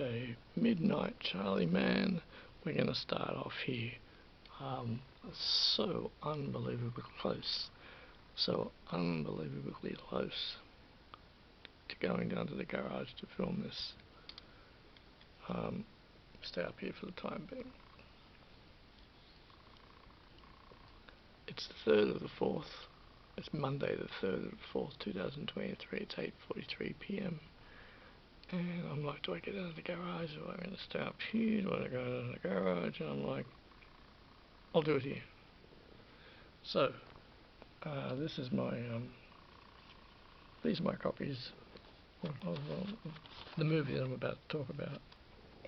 Okay, Midnight Charlie, man, we're going to start off here. So unbelievably close. So unbelievably close to going down to the garage to film this. Stay up here for the time being. It's the 3rd of the 4th. It's Monday the 3rd of the 4th, 2023. It's 8:43 p.m. And I'm like, do I get out of the garage? Do I going to stay up here? Do I go to the garage? And I'm like, I'll do it here. So, this is my, these are my copies of the movie that I'm about to talk about.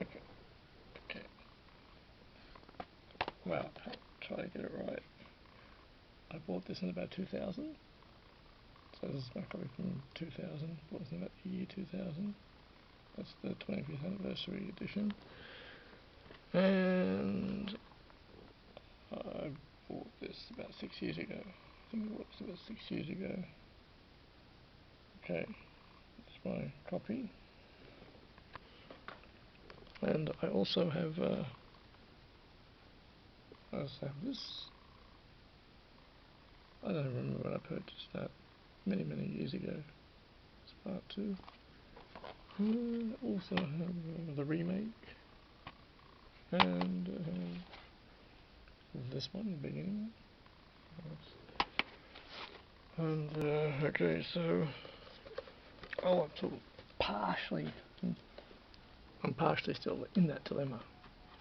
Okay. Wow, I'll try to get it right. I bought this in about 2000. So this is my copy from 2000. Bought this in about the year 2000. That's the 25th anniversary edition. And I bought this about 6 years ago. I think I bought this about 6 years ago. Okay, that's my copy. And I also have this. I don't remember when I purchased that. Many years ago. It's part 2. Also have the remake. And this one, the beginning. And okay, so I'm partially still in that dilemma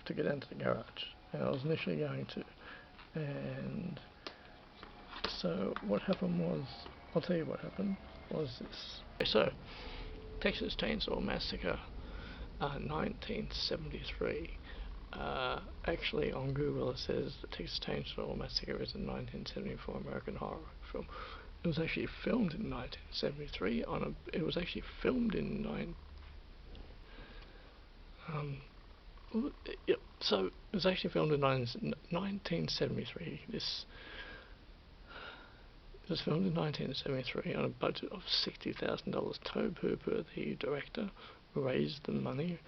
to get into the garage. And I was initially going to, and so what happened was, I'll tell you what happened, was this. So, Texas Chainsaw Massacre, 1973. Actually, on Google it says the Texas Chainsaw Massacre is a 1974 American horror film. It was actually filmed in 1973 it was actually filmed in so it was actually filmed in 1973. It was filmed in 1973 on a budget of $60,000. Tobe Hooper, the director, raised the money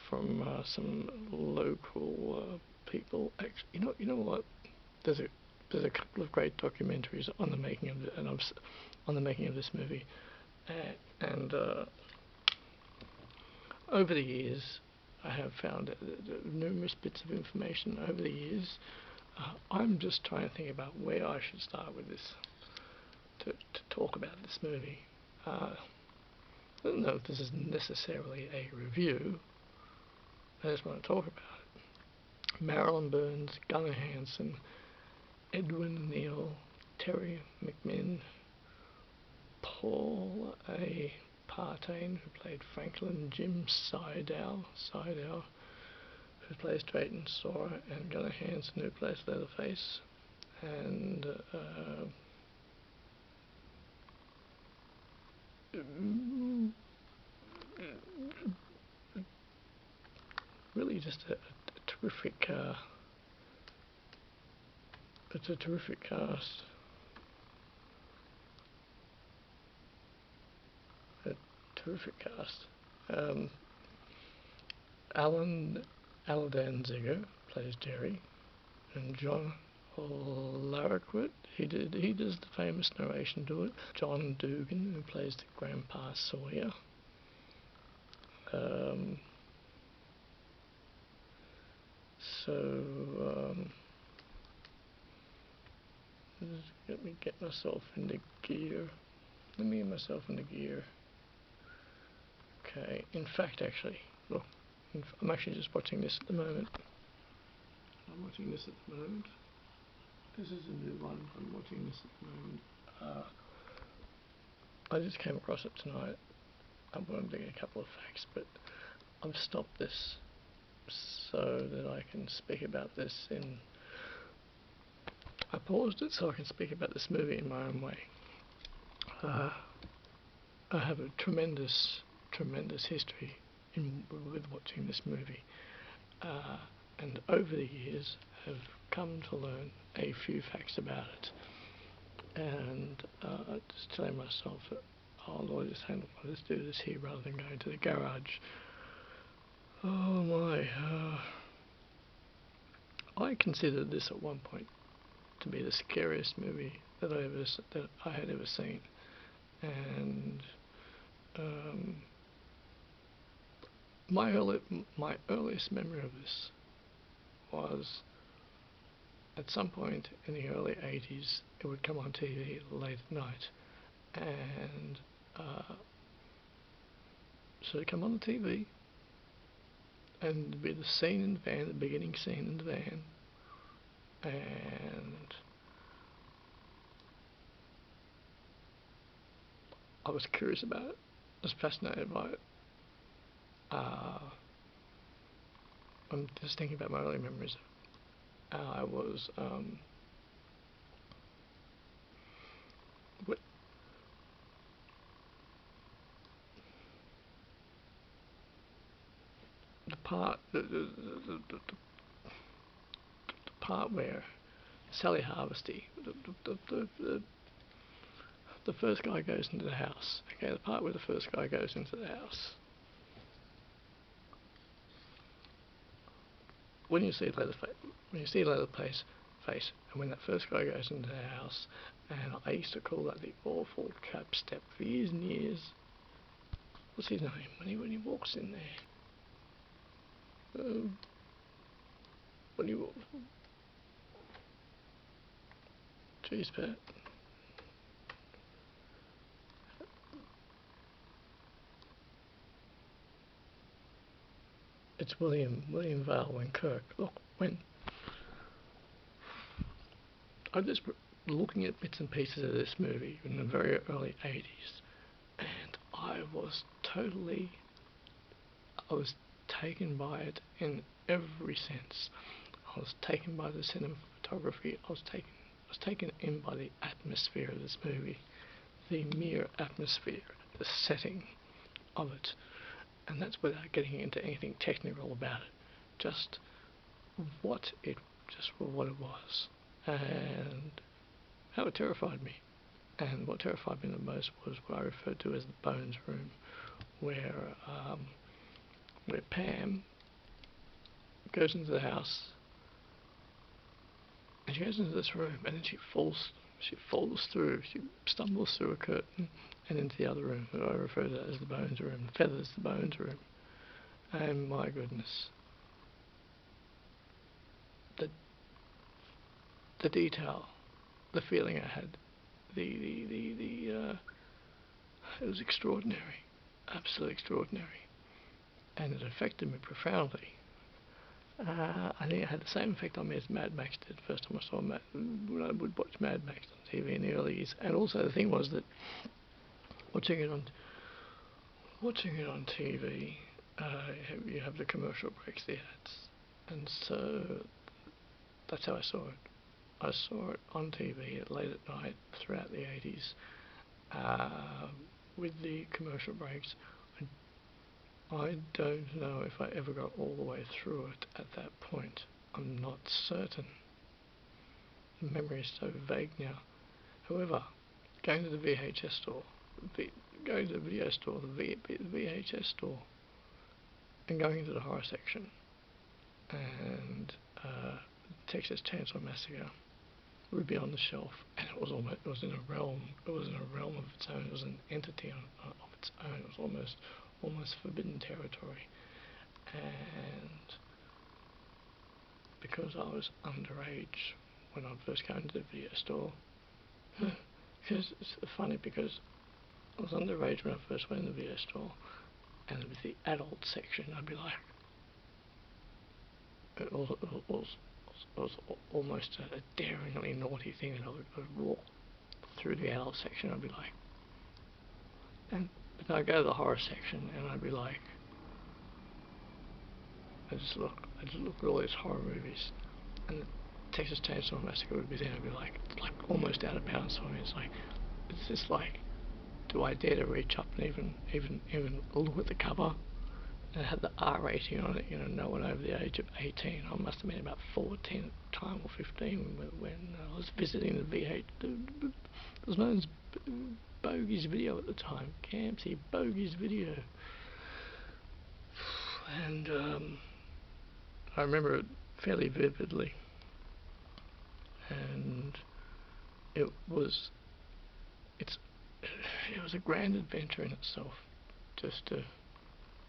from some local people. Actually, you know what? There's a couple of great documentaries on the making of this movie, and over the years, I have found numerous bits of information over the years. I'm just trying to think about where I should start with this to talk about this movie. I don't know if this is necessarily a review. I just want to talk about it. Marilyn Burns, Gunnar Hansen, Edwin Neal, Terry McMinn, Paul A. Partain, who played Franklin, Jim Sydow, who plays Drayton Sora, and Gunnar Hansen, who plays Leatherface, and really just a terrific it's a terrific cast. Alan Danziger plays Jerry, and John Larroquette, he does the famous narration to it. John Dugan, who plays the Grandpa Sawyer. Let me get myself into gear. Okay, in fact, actually, look, I'm actually just watching this at the moment. This is a new one. I'm watching this at the moment. I just came across it tonight. I wanted to get a couple of facts, but I've stopped this so that I can speak about this I paused it so I can speak about this movie in my own way. I have a tremendous history with watching this movie, and over the years have come to learn a few facts about it, and just telling myself that, oh Lord, just do this here rather than going to the garage. considered this at one point to be the scariest movie that I had ever seen, and my earliest memory of this was at some point in the early 80s. It would come on TV late at night, and so it'd come on the TV, and there'd be the scene in the van, the beginning scene in the van, and I was curious about it. I was fascinated by it. I'm just thinking about my early memories. I was the part where Sally Harvesty, the first guy goes into the house. Okay, the part where the first guy goes into the house. When you see Leatherface face, and when that first guy goes into the house, and I used to call that the awful trap step for years and years. What's his name when he walks in there? When he walks. Jeez, Pat. It's William Vale when Kirk. Look, when I'm just looking at bits and pieces of this movie in the very early 80s, and I was taken by it in every sense. I was taken by the cinematography. I was taken in by the atmosphere of this movie, the mere atmosphere, the setting of it, and that's without getting into anything technical about it. Just what it was, and how it terrified me. And what terrified me the most was what I referred to as the Bones Room, where Pam goes into the house, and she goes into this room, and then she stumbles through a curtain and into the other room that I refer to as the Bones Room, Feathers, the Bones Room. And my goodness, the detail, the feeling I had, it was extraordinary, absolutely extraordinary, and it affected me profoundly. I think it had the same effect on me as Mad Max did the first time I saw when I would watch Mad Max on TV in the early years. And also the thing was that watching it on TV, you have the commercial breaks, the ads, and so that's how I saw it. I saw it on TV late at night throughout the 80s with the commercial breaks. I don't know if I ever got all the way through it at that point. I'm not certain. The memory is so vague now. However, going to the VHS store, going to the video store, the VHS store, and going into the horror section, and Texas Chainsaw Massacre would be on the shelf, and it was in a realm of its own. It was an entity of its own. It was almost forbidden territory. And because I was underage when I first came to the video store, because it's funny, because I was underage when I first went in the video store, and with the adult section, I'd be like, it was almost a daringly naughty thing, and I would walk through the adult section, I'd be like, but I'd go to the horror section, and I'd be like, I just look at all these horror movies, and the Texas Chainsaw Massacre would be there, and I'd be like, it's like almost out of bounds for me. It's just like, do I dare to reach up and even look at the cover? And it had the R rating on it, no one over the age of 18. I must have been about 14 at the time, or 15, when I was visiting the VH. It was known as Bogey's Video at the time, Campsy Bogey's Video. And I remember it fairly vividly. it was a grand adventure in itself, just to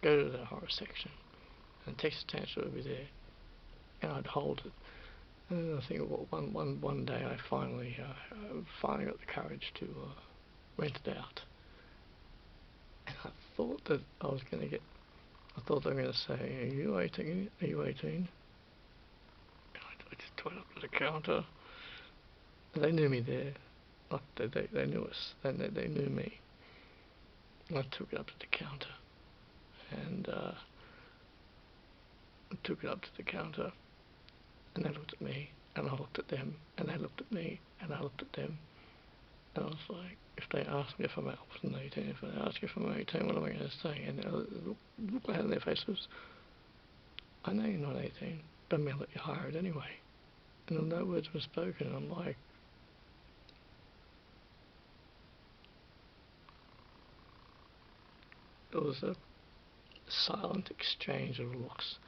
go to the horror section, and Texas Chainsaw would be there, and I'd hold it. And then I think one day I finally got the courage to rent it out, and I thought that I was going to get. I thought they were going to say, "Are you 18? Are you 18?" And I just went up to the counter. And they knew me there. Like they knew us. They knew me. I took it up to the counter, and and they looked at me, and I looked at them, and they looked at me, and I looked at them, and I was like, if they ask me if I'm 18, if they ask if I'm 18, what am I going to say? And the look they had on their faces, I know you're not 18, but I'm going to let you hire it anyway. And then no words were spoken, and I'm like, it was a silent exchange of looks,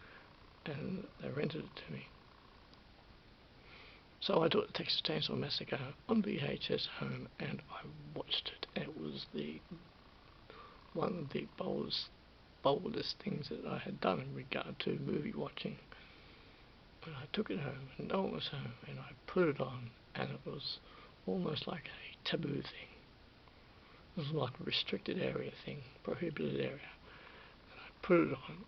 and they rented it to me. So I took the Texas Chainsaw Massacre on VHS home, and I watched it. And it was one of the boldest things that I had done in regard to movie watching. And I took it home, and no one was home, and I put it on, and it was almost like a taboo thing. It was like a restricted area thing, prohibited area. And I put it on,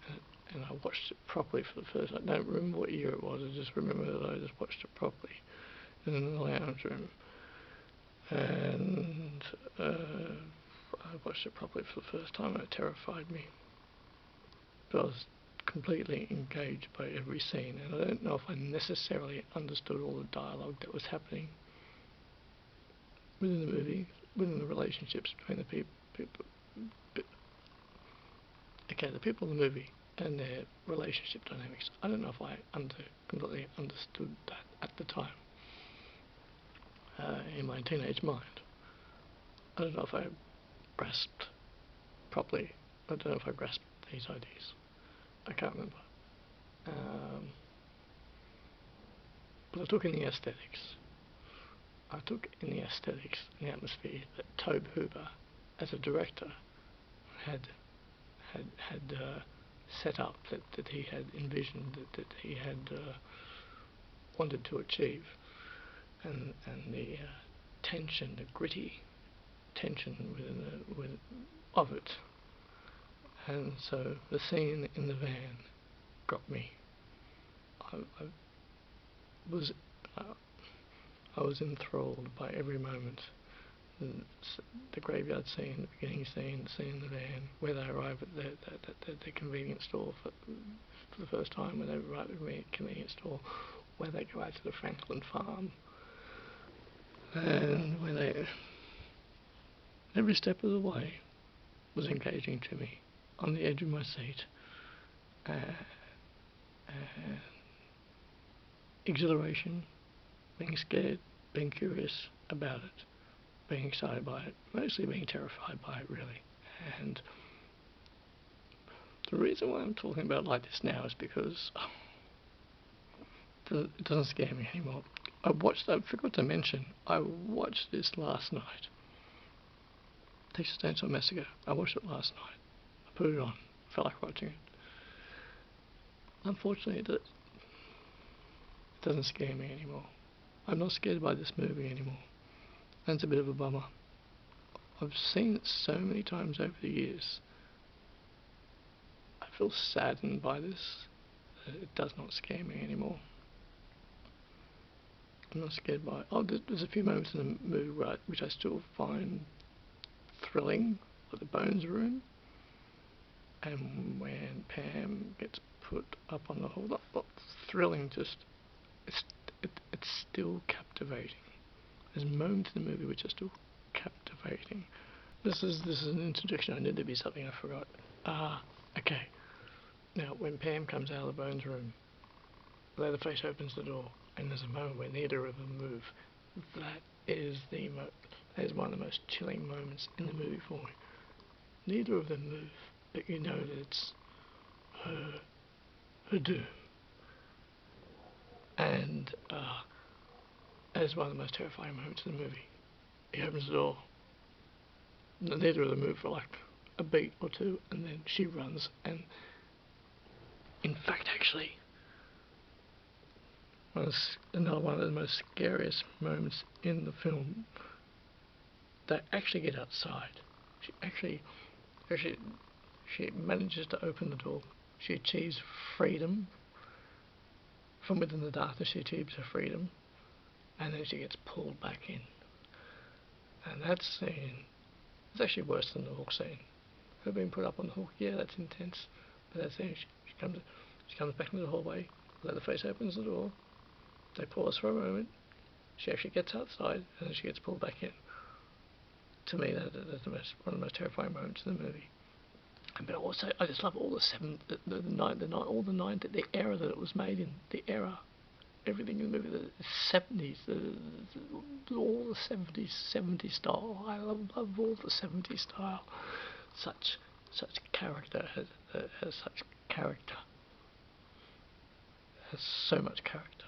and I watched it properly for the first. I don't remember what year it was. I just remember that I just watched it properly in the lounge room, and I watched it properly for the first time, and it terrified me. But I was completely engaged by every scene, and I don't know if I necessarily understood all the dialogue that was happening within the movie, within the relationships between the people. The people in the movie and their relationship dynamics. I don't know if I completely understood that at the time. In my teenage mind, I don't know if I grasped properly. I don't know if I grasped these ideas. I can't remember. But I took in the aesthetics. I took in the aesthetics and the atmosphere that Tobe Hooper, as a director, had set up, that he had envisioned, that he had wanted to achieve, and the tension, the gritty tension of it. And so the scene in the van got me. I was enthralled by every moment. The graveyard scene, the beginning scene, the scene in the van, where they arrive at the convenience store for the first time, where they arrive at the convenience store, where they go out to the Franklin farm, and where they, every step of the way was engaging to me, on the edge of my seat, exhilaration, being scared, being curious about it, being excited by it, mostly being terrified by it, really. And the reason why I'm talking about it like this now is because it doesn't scare me anymore. I forgot to mention, I watched this last night. Texas Chainsaw Massacre. I watched it last night. I put it on. Felt like watching it. Unfortunately, it doesn't scare me anymore. I'm not scared by this movie anymore. And it's a bit of a bummer. I've seen it so many times over the years. I feel saddened by this. It does not scare me anymore. I'm not scared by it. Oh, there's a few moments in the movie which I still find thrilling, like the Bones Room, and when Pam gets put up on the hold up. Not thrilling, just it's still captivating. There's moments in the movie which are still captivating. This is an interjection. I knew there'd be something I forgot. Okay. Now, when Pam comes out of the Bones Room, Leatherface opens the door, and there's a moment where neither of them move. That is one of the most chilling moments in the movie for me. Neither of them move, but you know that it's her doom. And has one of the most terrifying moments in the movie. He opens the door. Neither of them move for like a beat or two, and then she runs. And in fact, actually, another one of the most scariest moments in the film. They actually get outside. She she manages to open the door. She achieves freedom. From within the darkness, she achieves her freedom, and then she gets pulled back in. And that scene is actually worse than the hook scene. Her being put up on the hook, yeah, that's intense. But that scene, she comes back into the hallway. Leatherface opens the door. They pause for a moment. She actually gets outside, and then she gets pulled back in. To me, that's one of the most terrifying moments in the movie. But also, I just love all the era that it was made in, the era, everything in the movie, the 70s, all the 70s style. I love all the 70s style. Such character has such character, has so much character.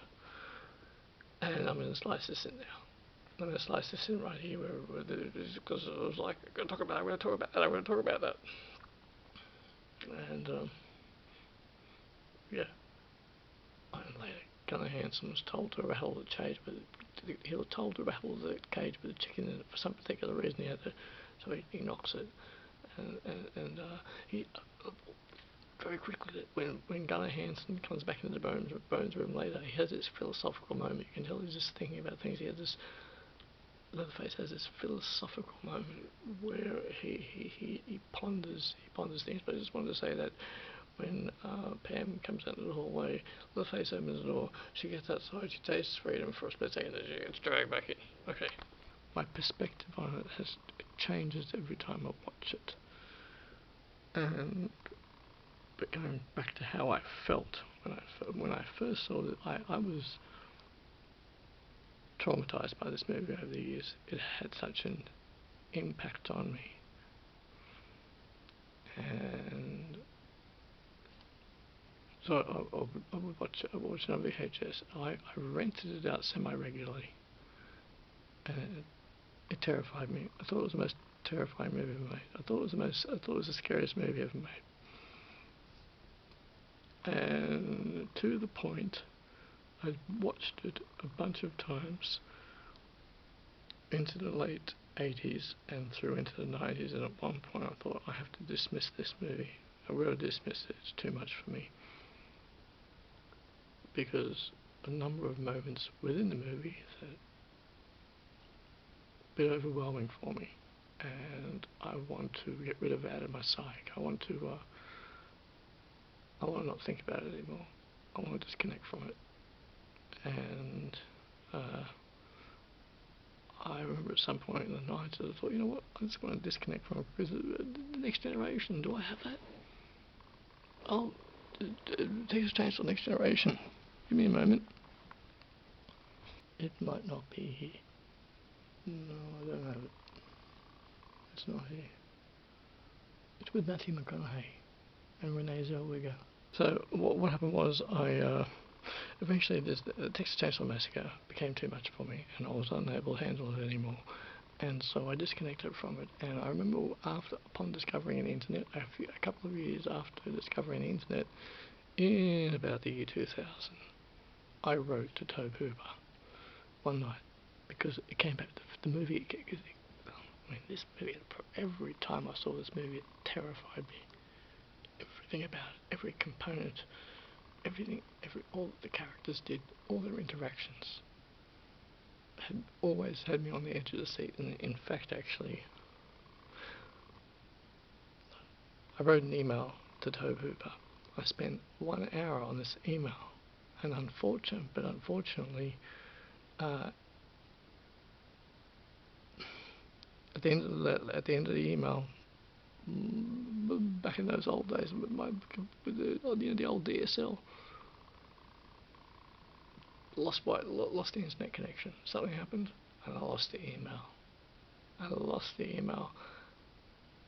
And I'm going to slice this in now. I'm going to slice this in right here, because it was like, I'm going to talk about that. And, yeah. And later, Gunnar Hansen was told to rattle the cage with the cage with the chicken in it for some particular reason. So he knocks it, and he very quickly, when Gunnar Hansen comes back into the Bones room later, he has this philosophical moment. You can tell he's just thinking about things. Leatherface has this philosophical moment where he ponders things. But I just wanted to say that when Pam comes out of the hallway, Leatherface opens the door, she gets outside, she tastes freedom for a split second, and she gets dragged back in. Okay. My perspective on it changes every time I watch it. But going back to how I felt when I first saw it, I was traumatized by this movie over the years. It had such an impact on me. And so I would watch it on VHS. I rented it out semi-regularly. And it terrified me. I thought it was the most terrifying movie ever made. I thought it was the scariest movie ever made. And to the point, I'd watched it a bunch of times into the late 80s and through into the 90s, and at one point I thought, I have to dismiss this movie. I will dismiss it. It's too much for me. Because a number of moments within the movie that a bit overwhelming for me, and I want to get rid of that out of my psyche. I want to not think about it anymore. I want to disconnect from it. And I remember at some point in the night I thought, you know what, I just want to disconnect from it, because the Next Generation, do I have that? Oh, Texas Chainsaw Next Generation. Give me a moment. It might not be here. No, I don't have it. It's not here. It's with Matthew McConaughey and Renee Zellweger. So what happened was eventually the Texas Chainsaw Massacre became too much for me, and I was unable to handle it anymore. And so I disconnected from it. And I remember upon discovering the internet, a couple of years after discovering the internet, in about the year 2000, I wrote to Tobe Hooper one night, because it came back, the movie, this movie, every time I saw this movie, it terrified me. Everything about it, every component, all that the characters did, all their interactions, had always had me on the edge of the seat. And in fact, actually, I wrote an email to Tobe Hooper. I spent 1 hour on this email, and unfortunately, at the end of the email, back in those old days with the old DSL, lost the internet connection. Something happened, and I lost the email.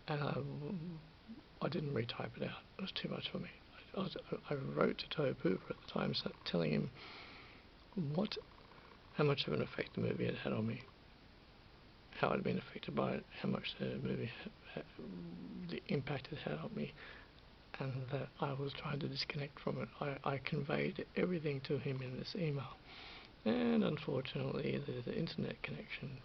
And I didn't retype it out. It was too much for me. I wrote to Tobe Hooper at the time, telling him what how much of an effect the movie had on me, how I'd been affected by it, how much the movie, the impact it had on me, and that I was trying to disconnect from it. I conveyed everything to him in this email, and unfortunately the internet connection,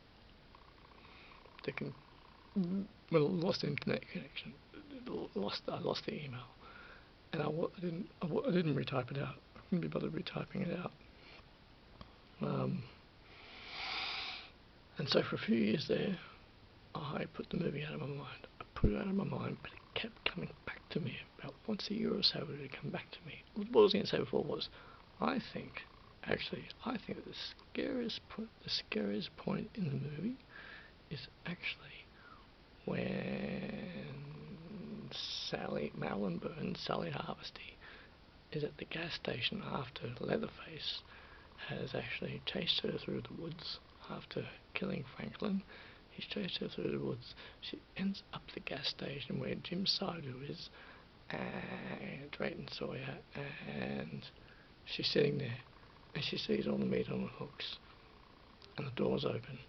lost internet connection, I lost the email, and I didn't retype it out. I couldn't be bothered retyping it out. And so for a few years there, I put the movie out of my mind. I put it out of my mind, but it kept coming back to me. About once a year or so, it would come back to me. What I was going to say before was, I think that the scariest point in the movie is actually when Marilyn Burns, Sally Harvesty, is at the gas station after Leatherface has actually chased her through the woods after killing Franklin. He's chased her through the woods. She ends up at the gas station where Jim Sardu is, and Drayton Sawyer, and she's sitting there, and she sees all the meat on the hooks, and the door's open,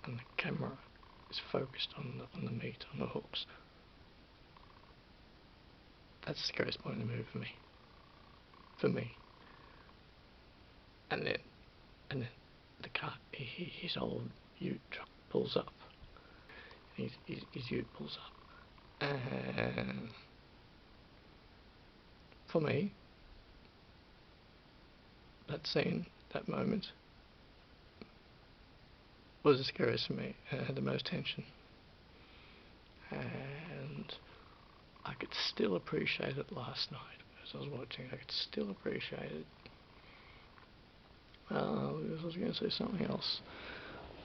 and the camera is focused on the meat on the hooks. That's the scariest point in the movie for me. And then the car, his old ute truck pulls up. His ute pulls up, and for me, that scene, that moment, was the scariest for me. It had the most tension, and I could still appreciate it last night as I was watching. I could still appreciate it. I was going to say something else.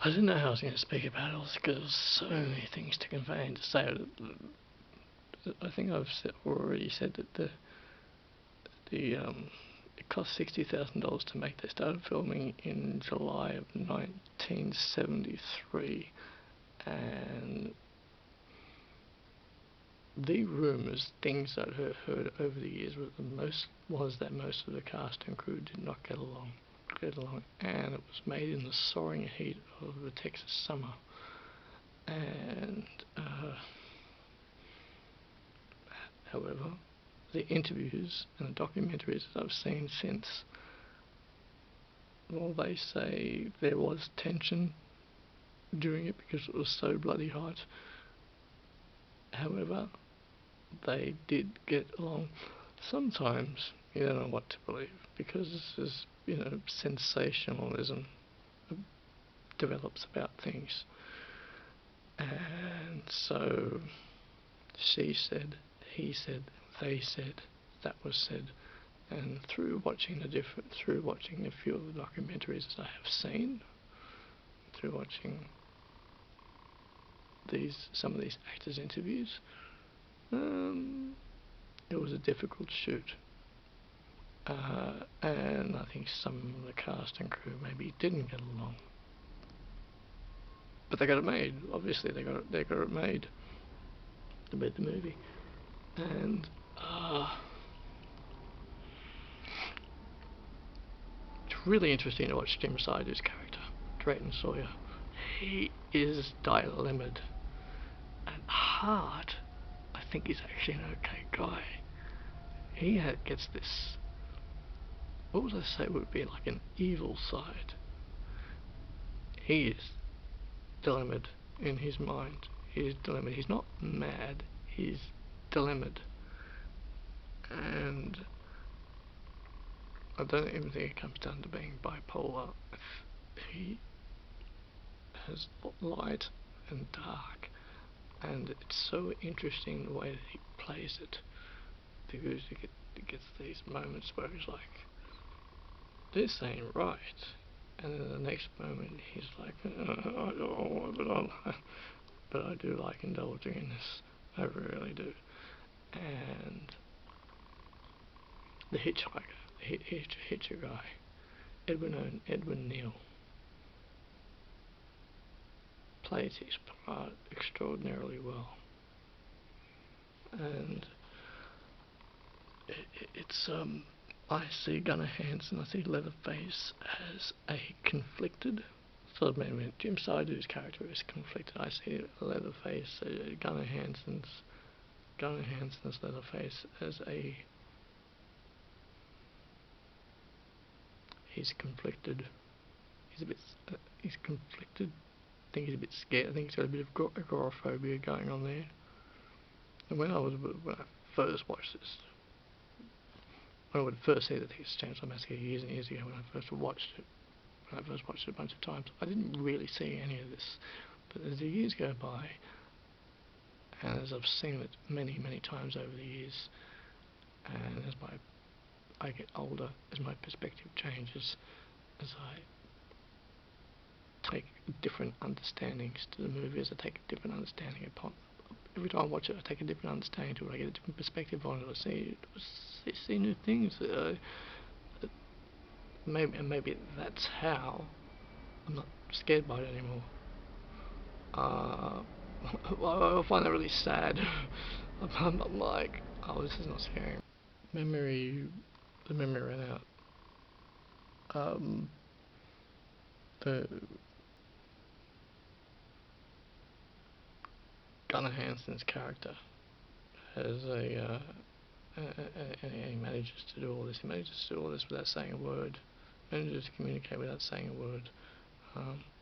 I didn't know how I was going to speak about it because there was so many things to convey and to say. I think I've already said that it cost $60,000 to make. They started filming in July of 1973, and the rumours, things that I heard over the years, was that most of the cast and crew did not get along, and it was made in the soaring heat of the Texas summer. And however, the interviews and the documentaries that I've seen since, well, they say there was tension during it because it was so bloody hot. However, they did get along. Sometimes you don't know what to believe because this is, sensationalism develops about things. And so she said, he said, they said, that was said. And through watching a few of the documentaries that I have seen, through watching some of these actors' interviews, it was a difficult shoot. And I think some of the cast and crew maybe didn't get along. But they got it made. Obviously, they got it made. They made the movie, and it's really interesting to watch Jim Sardu's character, Drayton Sawyer. He is dilemmaed. At heart, I think he's actually an okay guy. He gets this, what would I say would be like an evil side. He is dilemmaed in his mind. He is dilemmaed. He's not mad, he's dilemmaed. And I don't even think it comes down to being bipolar. He has light and dark, and it's so interesting the way that he plays it, because he gets these moments where he's like, this ain't right, and then the next moment he's like, but I do like indulging in this, I really do. And the hitchhiker, hitcher guy, Edwin Neal, plays his part extraordinarily well, and it's I see Gunnar Hansen, I see Leatherface as a conflicted, sort of maybe Jim Sidhu's character is conflicted. I see Leatherface, Gunnar Hansen's Leatherface as he's conflicted. He's conflicted. I think he's a bit scared. I think he's got a bit of agoraphobia going on there. And when I first watched this, when I would first see the Texas Chainsaw Massacre years and years ago, when I first watched it a bunch of times, I didn't really see any of this. But as the years go by, and as I've seen it many, many times over the years, and as I get older, as my perspective changes, as I take different understandings to the movies, I take a different understanding upon. Every time I watch it, I take a different understanding to it. I get a different perspective on it. I see new things. Maybe that's how I'm not scared by it anymore. I find that really sad. I'm like, oh, this is not scary. The memory ran out. The Gunnar Hansen's character has and he manages to do all this. He manages to do all this without saying a word. Manages to communicate without saying a word.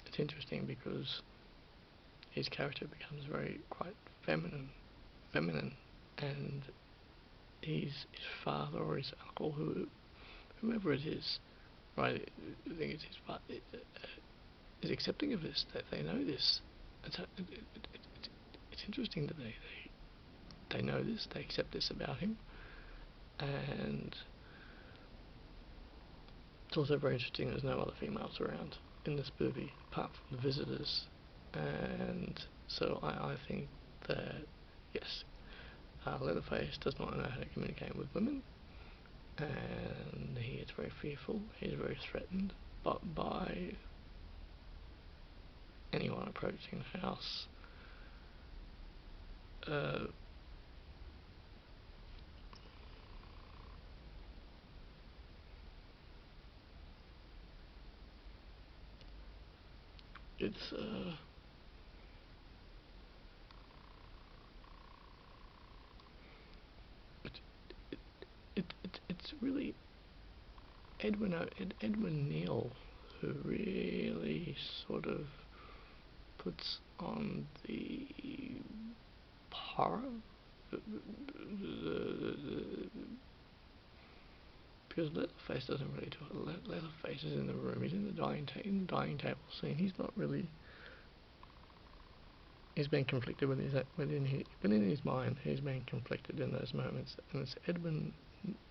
It's interesting because his character becomes quite feminine, and his father or his uncle, whoever it is, right? I think it's his father, is accepting of this. That they know this. It's interesting that they know this. They accept this about him, and it's also very interesting. There's no other females around in this movie apart from the visitors, and so I think that yes, Leatherface does not know how to communicate with women, and he is very fearful. He is very threatened, by anyone approaching the house. It's it's really Edwin Neal who really sort of puts on the horror, because Leatherface doesn't really do it. Leatherface is in the room. He's in the dining table scene. He's not really. He's been conflicted within his mind. He's been conflicted in those moments, and it's Edwin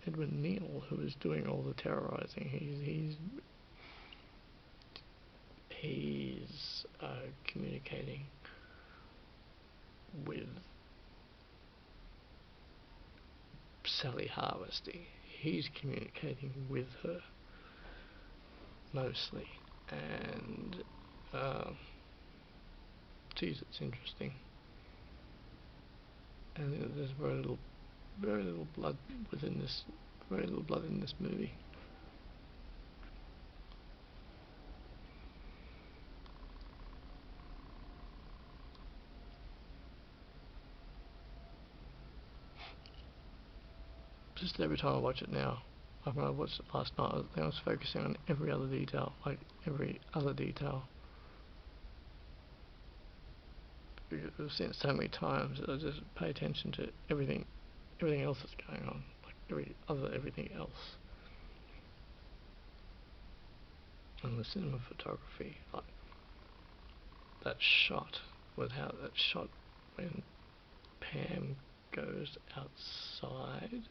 Neal who is doing all the terrorizing. He's communicating with Sally Harvesty. He's communicating with her mostly, and geez, it's interesting. And there's very little blood within this. Very little blood in this movie. Just every time I watch it now, like when I watched it last night, I was focusing on every other detail, Because I've seen it so many times that I just pay attention to everything else that's going on, like everything else. And the cinema photography, like that shot when Pam goes outside,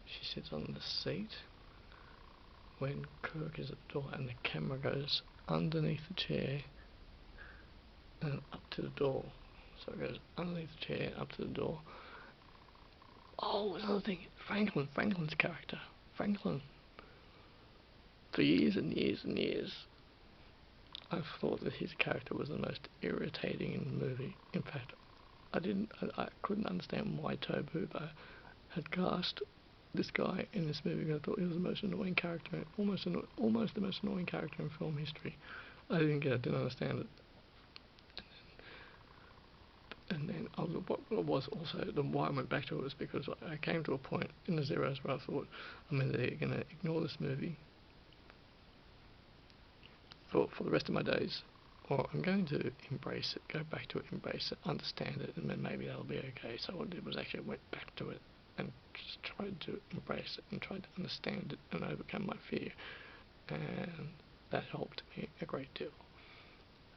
she sits on the seat when Kirk is at the door, and the camera goes underneath the chair and up to the door. So it goes underneath the chair, up to the door. Oh, another thing, Franklin's character. Franklin. For years and years and years, I've thought that his character was the most irritating in the movie. In fact, I couldn't understand why Tobe Hooper had cast this guy in this movie, I thought he was the most annoying character, almost the most annoying character in film history. I didn't get it, didn't understand it. And then what was also, why I went back to it was because I came to a point in the Zeros where I thought, I'm either going to ignore this movie for the rest of my days, or I'm going to embrace it, go back to it, embrace it, understand it, and then maybe that'll be okay. So what I did was actually went back to it and just tried to embrace it and tried to understand it and overcome my fear. And that helped me a great deal.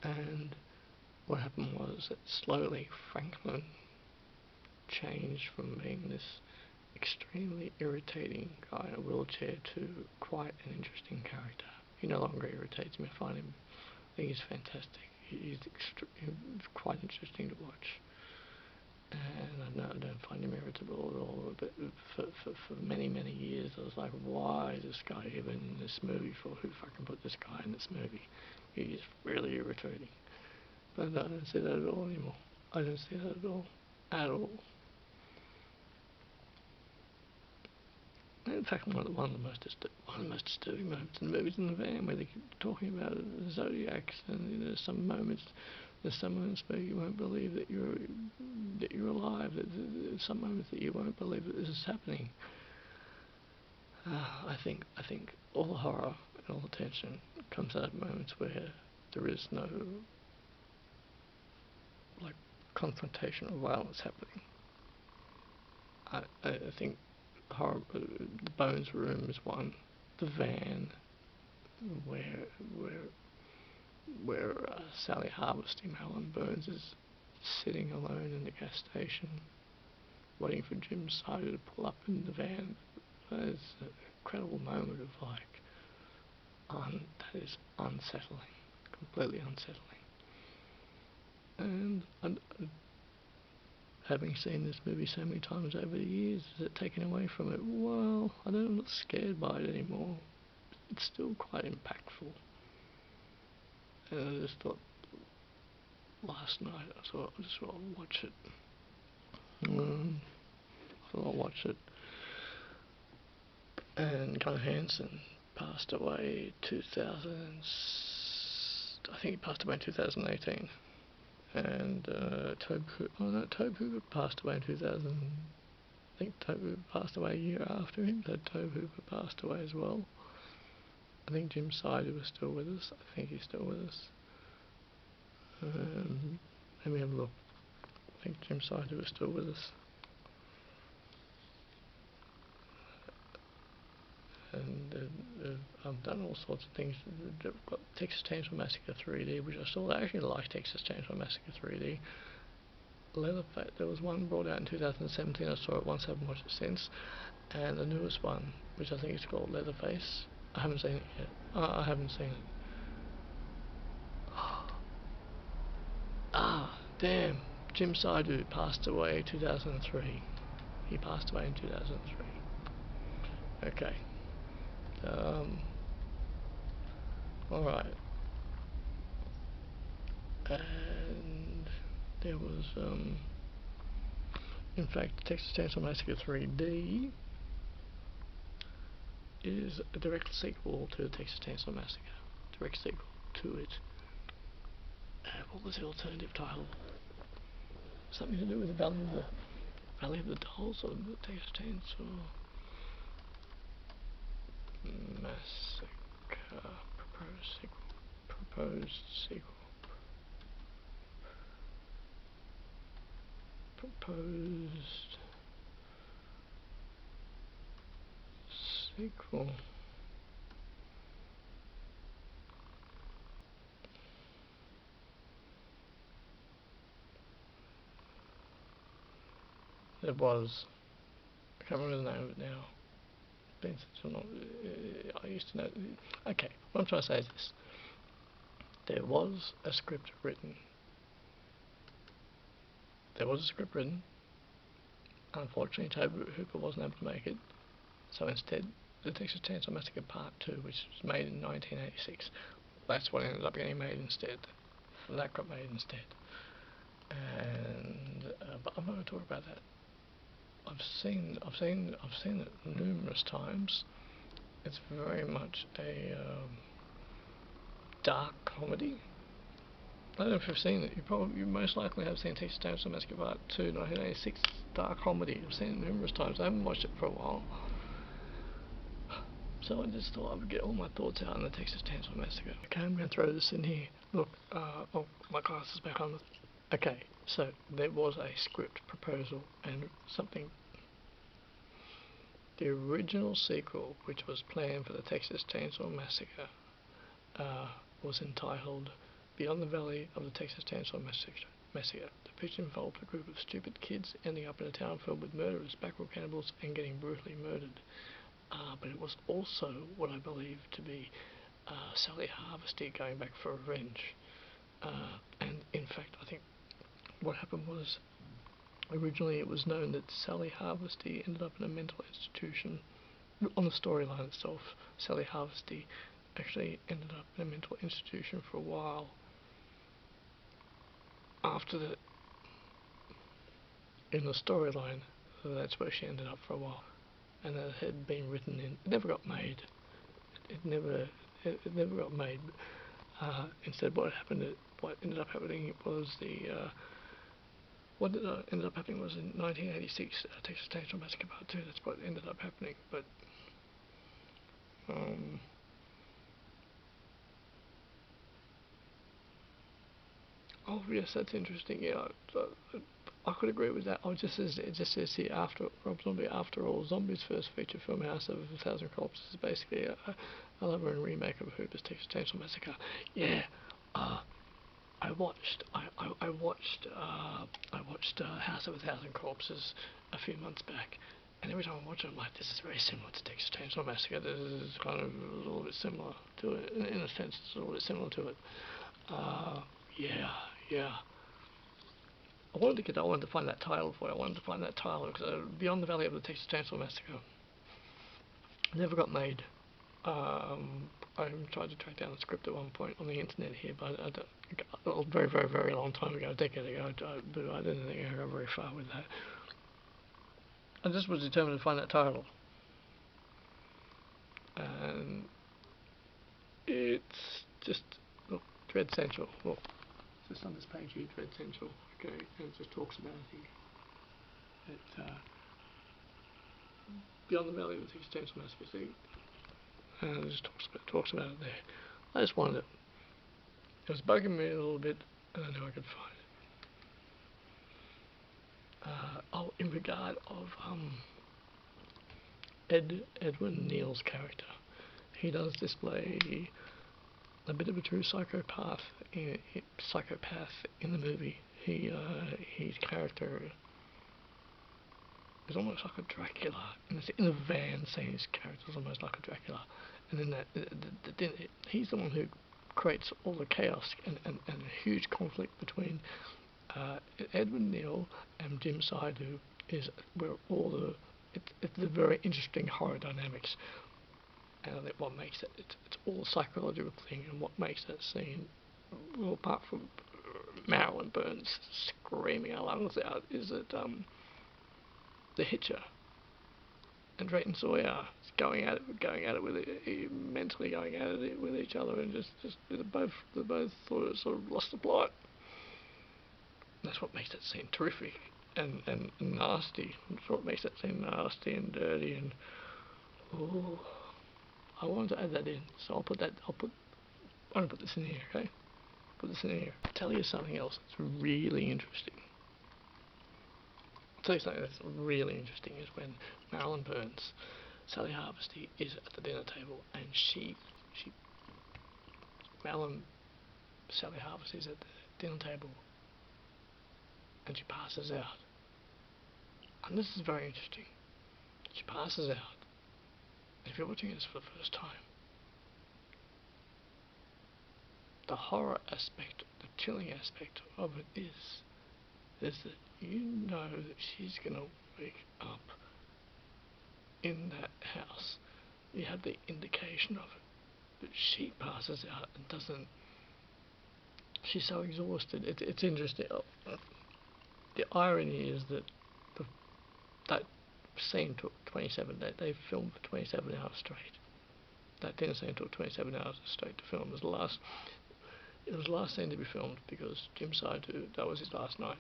And what happened was that slowly Franklin changed from being this extremely irritating guy in a wheelchair to quite an interesting character. He no longer irritates me. I think he's fantastic. He's quite interesting to watch. And I don't find him irritable at all. But for many, many years, I was like, why is this guy even in this movie? For who fucking put this guy in this movie? He's really irritating. But I don't see that at all anymore. I don't see that at all. At all. In fact, one of the most disturbing moments in the movie is in the van where they keep talking about zodiacs, and there's some moments where you won't believe that you're alive. There's some moments that you won't believe that this is happening. I think all the horror and all the tension comes out of moments where there is no confrontation or violence happening. I think horror, the Bones room is one. The van, where Sally Harvesting Helen Burns is sitting alone in the gas station, waiting for Jim Sider to pull up in the van. It's an incredible moment of that is unsettling, completely unsettling. And having seen this movie so many times over the years, is it taken away from it? Well, I'm not scared by it anymore. It's still quite impactful. And I just thought, last night, I just thought I'd watch it. I thought I'd watch it. And Gunnar Hansen passed away I think he passed away in 2018. And Tobe Hooper passed away in 2000. I think Tobe Hooper passed away a year after him, so Tobe Hooper passed away as well. I think Jim Sider was still with us. I think he's still with us. Let me have a look. I think Jim Sider was still with us. And I've done all sorts of things. I've got Texas Chainsaw Massacre 3D, which I still actually like. Texas Chainsaw Massacre 3D. Leatherface, there was one brought out in 2017. I saw it once, haven't watched it since. And the newest one, which I think is called Leatherface. I haven't seen it yet. I haven't seen it. Damn. Jim Sider passed away in 2003. He passed away in 2003. Okay. Alright. And there was, in fact, Texas Chainsaw Massacre 3D is a direct sequel to Texas Chainsaw Massacre. Direct sequel to it. What was the alternative title? Something to do with the Valley of the Dolls, or the Texas Chainsaw Massacre proposed sequel. It was. I can't remember the name of it now. Been such a long. I used to know. Okay, what I'm trying to say is this: there was a script written. Unfortunately, Tobe Hooper wasn't able to make it. So instead, the Texas Chainsaw Massacre Part 2, which was made in 1986, that's what ended up getting made instead. That got made instead. And but I'm not going to talk about that. I've seen it numerous times. It's very much a dark comedy. I don't know if you've seen it. You most likely have seen Texas Chainsaw Massacre Part 2, 1986, dark comedy. I've seen it numerous times. I haven't watched it for a while. So I just thought I would get all my thoughts out on the Texas Chainsaw Massacre. Okay, I'm going to throw this in here. Look, oh, my glasses back on. Okay, so there was a script proposal and something. The original sequel, which was planned for the Texas Chainsaw Massacre, was entitled Beyond the Valley of the Texas Chainsaw Massacre. The pitch involved a group of stupid kids ending up in a town filled with murderers, backward cannibals, and getting brutally murdered. But it was also what I believe to be Sally Harvesty going back for revenge. And in fact, I think what happened was, originally it was known that Sally Harvesty ended up in a mental institution. On the storyline itself, Sally Harvesty actually ended up in a mental institution for a while. After that, in the storyline, that's where she ended up for a while. And it had been written in. It never got made. It never got made. Instead, what ended up happening was ended up happening was in 1986, Texas Chainsaw Massacre Part 2. That's what ended up happening. But oh yes, that's interesting. Yeah, I could agree with that. It just says here, after Rob Zombie, after all, Zombie's first feature film, House of a Thousand Corpses, is basically a elaborate remake of Hooper's Texas Chainsaw Massacre. Yeah, I watched House of a Thousand Corpses a few months back, and every time I watch it, I'm like, this is very similar to Texas Chainsaw Massacre. This is kind of a little bit similar to it. In a sense, it's a little bit similar to it. Yeah. I wanted to find that title for it. I wanted to find that title because Beyond the Valley of the Texas Chainsaw Massacre never got made. I tried to track down the script at one point on the internet here, but a very, very, very long time ago, a decade ago, I didn't think I got very far with that. I just was determined to find that title. And it's just, look, Dread Central. Look, just on this page here, Dread Central. Okay, and it just talks about it here. Beyond the Valley of the Texas Chainsaw Massacre. See, and it just talks about it there. I just wanted it. It was bugging me a little bit, and I knew I could find it. In regard of Edwin Neal's character, he does display a bit of a true psychopath in the movie. His character is almost like a Dracula. In the van scene, his character is almost like a Dracula. And then he's the one who creates all the chaos and a huge conflict between Edwin Neal and Jim Side, who is where all the it's a very interesting horror dynamics. And I think what makes it's all a psychological thing, and what makes that scene, well, apart from Marilyn Burns screaming her lungs out, is that the Hitcher and Drayton Sawyer going at it with it, mentally going at it with each other, and just they both sort of lost the plot. That's what makes that scene terrific and nasty. That's what makes that scene nasty and dirty. And I wanted to add that in, so I'm gonna put this in here, okay? Put this in here. I'll tell you something else that's really interesting. I'll tell you something that's really interesting is when Marilyn Burns, Sally Harvesty, is at the dinner table, and Sally Harvesty is at the dinner table, and she passes out. And this is very interesting. She passes out. If you're watching this for the first time, the horror aspect, the chilling aspect of it is that you know that she's going to wake up in that house. You have the indication of it, but she passes out and doesn't. She's so exhausted. It's interesting. The irony is that scene took 27 days. They filmed for 27 hours straight. That dinner scene took 27 hours straight to film. It was the last scene to be filmed because Jim Sidhu, that was his last night.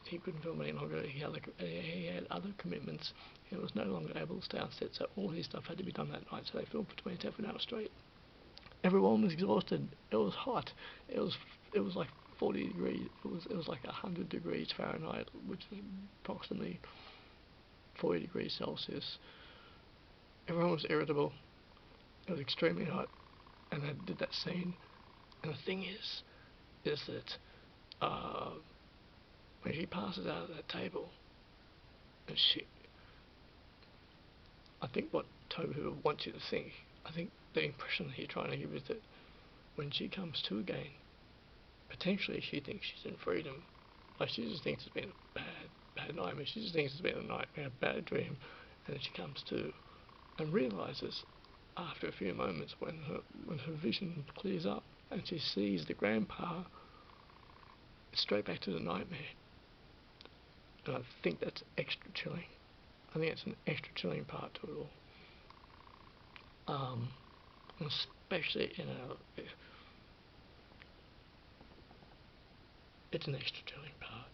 He couldn't film any longer. He had other commitments. He was no longer able to stay on set, so all his stuff had to be done that night. So they filmed for 27 hours straight. Everyone was exhausted. It was hot. It was like 40 degrees. It was like 100 degrees Fahrenheit, which is approximately 40 degrees Celsius. Everyone was irritable. It was extremely hot, and they did that scene. And the thing is that when she passes out at that table, and I think what Tobe Hooper wants you to think, I think the impression that he's trying to give is that when she comes to again, potentially she thinks she's in freedom. Like, she just thinks it's been a bad nightmare. She just thinks it's been a nightmare, a bad dream. And then she comes to and realizes after a few moments when her vision clears up and she sees the grandpa, straight back to the nightmare. And I think that's extra chilling. I think it's an extra chilling part to it all. Especially, it's an extra chilling part.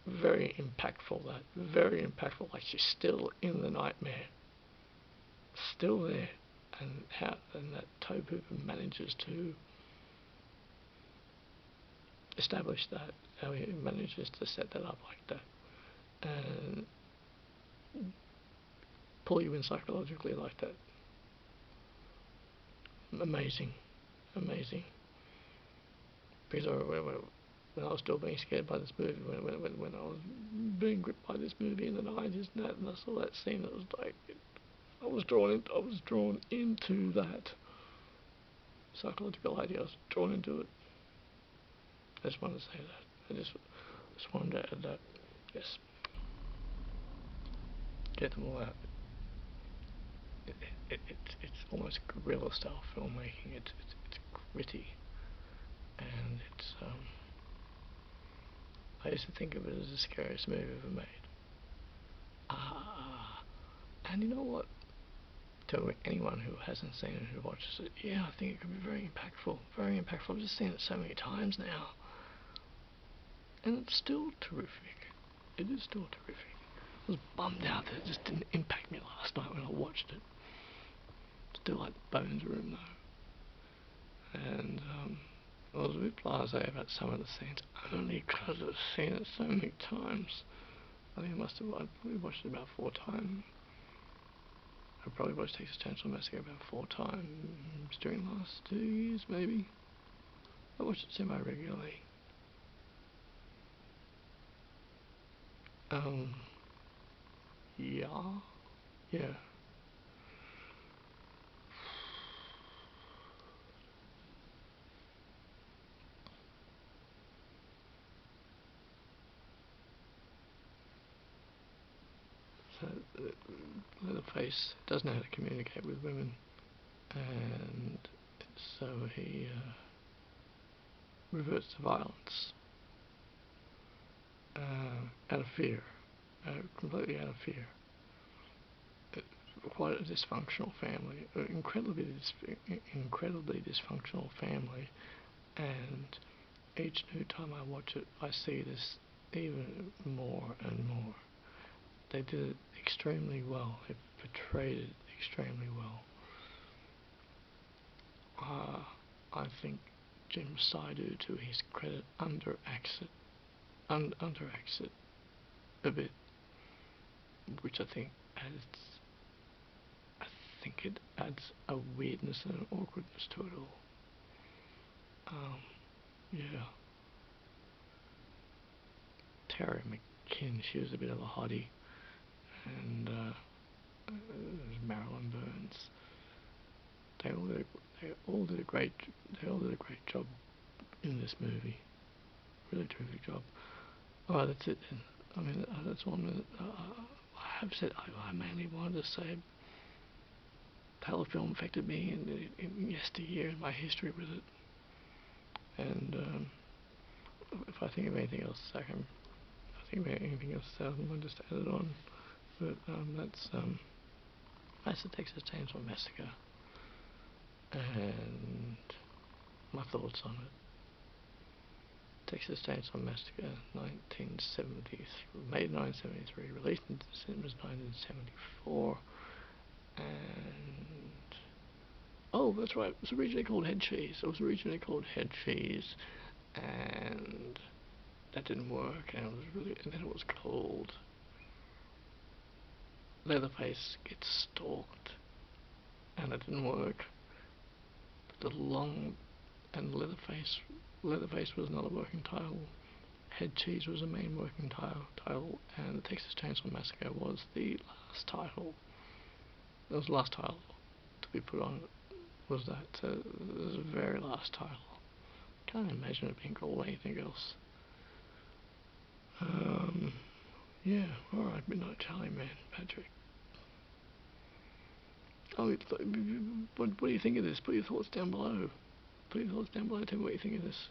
Very impactful, like she's still in the nightmare. Still there. And that Tobe Hooper manages to establish that, how he manages to set that up like that. And pull you in psychologically like that. Amazing. Because when I was still being scared by this movie, when I was being gripped by this movie in the 90s and I saw that scene, it was like, I was drawn into that psychological idea. I was drawn into it. I just wanted to say that. I just wanted to add that. Yes. Get them all out. It's almost guerrilla style filmmaking. It's gritty, and I used to think of it as the scariest movie ever made. And you know what? To anyone who hasn't seen it, who watches it, yeah, I think it could be very impactful. I've just seen it so many times now, and it's still terrific. It is still terrific. I was bummed out that it just didn't impact me last night when I watched it. Still like the bones room though, and I was a bit blasé about some of the scenes, only because I've seen it so many times. I think I probably watched it about 4 times. I probably watched Texas Chainsaw Massacre about 4 times during the last 2 years, maybe. I watched it semi-regularly. Yeah. So, Leatherface doesn't know how to communicate with women, and so he reverts to violence out of fear, completely out of fear. Quite a dysfunctional family, incredibly dysfunctional family, and each new time I watch it, I see this even more and more. They did it extremely well. They portrayed it extremely well. I think Jim Sidhu, to his credit, underacts it a bit, which I think it adds a weirdness and an awkwardness to it all. Yeah. Tara McKinn, she was a bit of a hottie, and Marilyn Burns. They all did a great job in this movie. Really terrific job. Alright, that's it then. I mean, that's 1 minute. I have said I mainly wanted to say how the film affected me in yesteryear and my history with it. And if I think of anything else, I'm going to just add it on. But that's the Texas Chainsaw Massacre, and my thoughts on it. Texas Chainsaw Massacre, 1973, made 1973, released in cinemas 1974, and oh, that's right, it was originally called Head Cheese. And that didn't work, and then it was called Leatherface Gets Stalked, and it didn't work. But Leatherface was not a working title. Head Cheese was the main working title, and the Texas Chainsaw Massacre was the last title. That was the last title to be put on. Was that? It was the very last title. Can't imagine it being called anything else. Yeah, alright, Midnight Charlie, man, Patrick. Oh, what do you think of this? Put your thoughts down below. Tell me what you think of this.